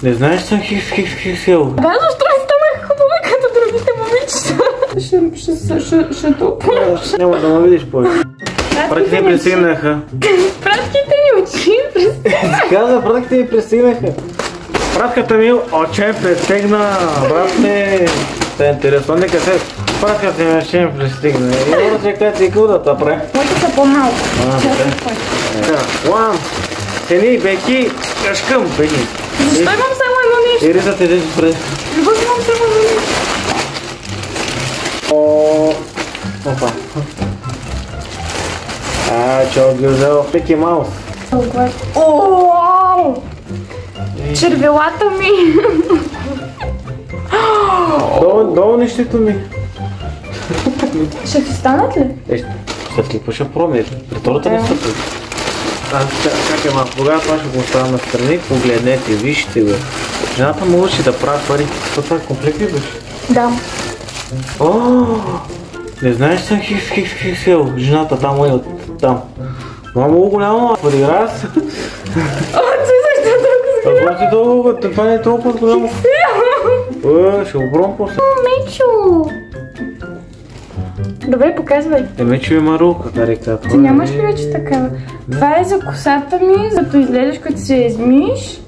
Не знаеш, съм хиксел. Да, защо не станах хубава като другите момичета? Ще тупа. Няма да ме видиш повече. Пратките ни пристигнаха. Пратките ни очи пристигнаха. Каза, пратките ни пристигнаха. Пратката ми оче пристигна. Брат ми, те е интересно, нека се. Пратката ми оче пристигна. И може да кажа ти кудата прави. Моите са по-малко. Лан, тени, беки, кашкам, беки. Защо имам само едно нещо? Ириза те дежи пред. Любов имам само едно нещо. Опа. Чао ги взел Мики Маус. Ооо! Червелата ми! Долу нещето ми. Ще ти станат ли? Ще слипа, ще пробне. При втората не стъпи. Чакай малко, тогава това ще го оставя настрани. Погледнете, вижте бе. Жената му учи да прави пари. Това комплект ли беше? Да. Не знаеш, съм хиксел. Жената там е от там. Но много голямо, подиграя се. Ти защо толкова Това ти толкова, това не е толкова голямо. Ще го пробвам после. Мечо! Добре, показвай. Мечо има рука, да река. Ти нямаш ли вече такава? Това е за косата ми, зато изгледаш, като се измиеш.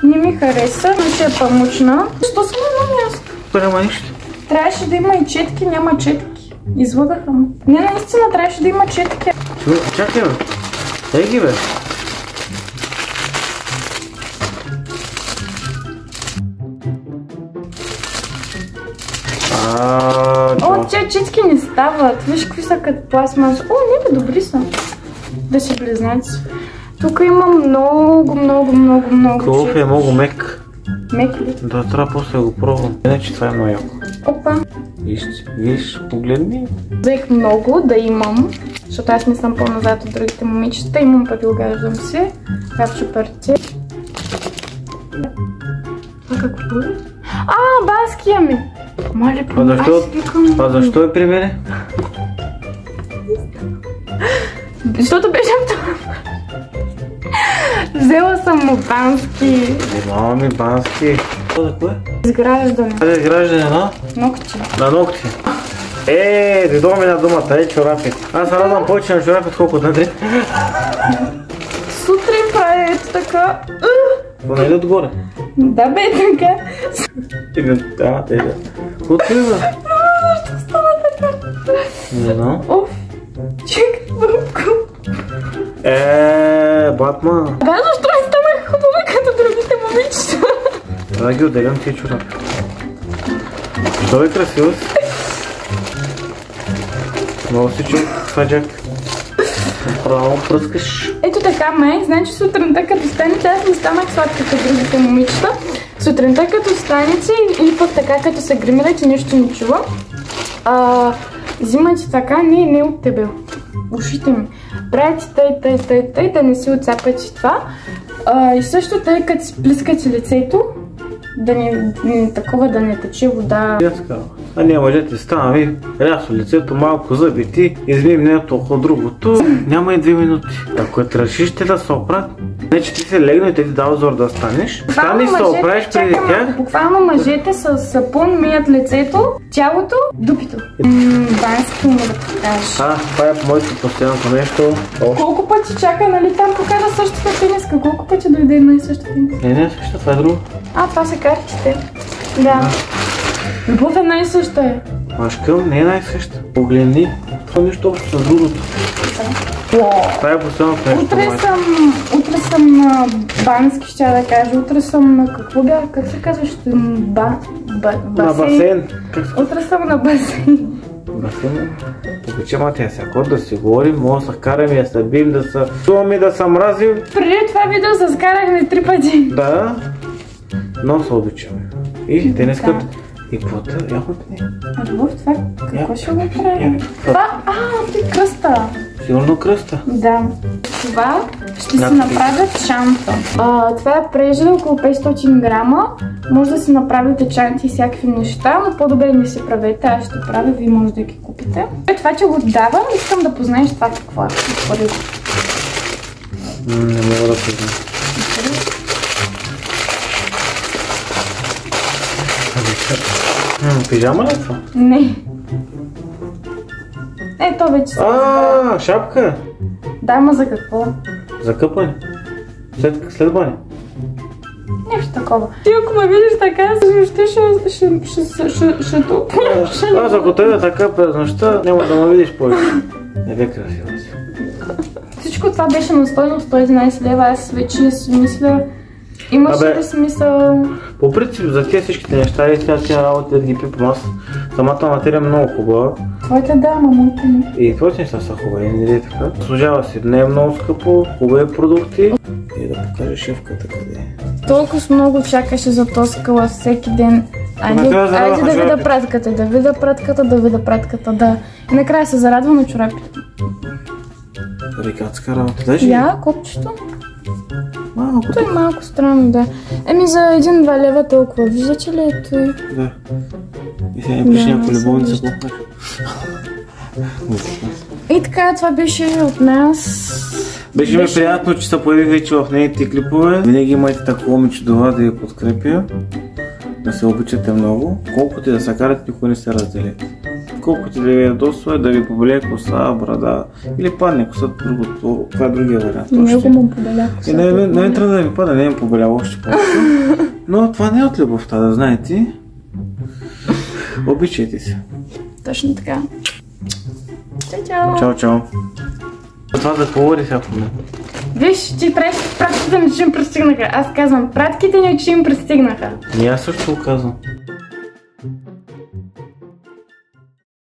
Не ми хареса, но ще е памучна. Защо съм на едно място? Няма нищо. Трябваше да има и четки, няма четки. Излъгаха му. Не, наистина трябваше да има четки. Чакай бе. Ей ги бе. Четки не стават. Виж какви са като пластмас. Не бе, добри са. Да си близнаци. Тук има много Кълъв е много мек. Мек ли? Да, трябва после да го пробвам. Иначе това е много яко. Опа. Виж, погледни. Взех много да имам, защото аз не съм по-назад от другите момичета. Имам пък, огаждам се. Капче парче. Това какво е? Баския ми! Моля, А защо е при мене? Защото беше това. Взела съм му бански. Мама ми бански. Това за кое? Изграждане. Това е изграждане на? Ногти. На ногти. Дойдо ми на думата, чорапи. Аз се радвам повече на чорапи, отколкото на дред. Сутрин прави ето така. Това не е ли отгоре? Да бе, така. Какво ти бе? Защо става така? Не знам. Чекай, бабко. Батман. Да, защо не станах хубава като другите момичета? Да ги отделям тия чорапи. Що е красиво си? Много си чук, саджак. Право пръскаш. Ето така, май. Значи сутринта като станете, аз не станах сладка като другите момичета. Сутринта като станете или пък така като се гримирате, нещо не чува. Взимате така, не от тебе. Ушите ми. Правите тъй, да не си отцапате това. И също тъй, като си плискате лицето, да не тече вода. Ние мъжете ставаме рясно лицето, малко зъбити, измием не толкова другото. Няма и 2 минути. Ако решиш да се оправят, не че ти се легна и те ти дава зор да станеш. Стани се оправиш преди тях. Буквално мъжете с сапун мият лицето, тялото, дупито. Бански му да покажеш. Това е моето постоянното нещо. Колко пъти чака, нали там покажа същата тениска? Колко пъти дойде една и съща тениска? Не, същата, това е друго. Това са картите. Да. Любов една и съща е. Машкъл не е една и съща. Погледни. Това нещо общо с другото. Това е постоянното нещо. Утре съм на бански, ще да кажа. Утре съм на какво бях? Как се казваш? На басейн. Утре съм на басейн. Басейн? Покаче матия сега, да си говорим, може да се караме, да се бием, да се чуваме, да се мразим. Преди това видео се скарахме 3 пъти. Да, но се обичаме. И те не искат. И каквото? Яхот не. Любов, това какво ще го правим? Ти кръста. Сигурно кръста. Да. Това ще си направя чанта. Това е прежда около 500 грама. Може да си направите чанти и всякакви неща, но по-добре не си правете. Аз ще правя, вие може да ги купите. Това, че го давам, искам да познаеш това какво е. Не мога да познам. Пижама ли е това? Не. То вече се разбра. Шапка? Да, ма за какво? За къпане. След бане. Нещо такова. Ти ако ме видиш така, ще тупа. Аз ако те да така през нощта, няма да ме видиш повече. Не бе красива си. Всичко това беше на стойност 111 лева. Аз вече си мисля, имаше ли смисъл? По принцип за тия всичките неща и тия работи да ги пипам аз. Самата материя е много хубава. Твоите да, ама моите не. И твоите неща са хубави, не е така. Служава си, не е много скъпо, хубави продукти. И да покажа шефката къде е. Толкова много чакаше за този скала всеки ден. Айде да видя пратката, да. И накрая се зарадва на чорапите. Рикатска работа, даже? Я, копчето. Малко. Той е малко странно, да. За 1-2 лева толкова. Виждате ли ето и? Да. И сега не пише някаква любовница купаш. И така, това беше от нас. Беше ми приятно, че се появи вече в нейните клипове. Винаги имайте такова момиче да я подкрепя. Да се обичате много. Колкото и да се карате, никога не се разделите. Колкото и да ви ядосва, да ви побелее коса, брада или падне коса, това е другия вариант. Него му побеля коса. Не трябва да ви пада, не им побеля още повече. Но това не е от любовта, да знаете. Обичайте се. Точно така. Чао! Чао! Това да говори сега в мен. Виж, ти пратките ни че им пристигнаха. Аз казвам, пратките ни че им пристигнаха. И аз също го казвам.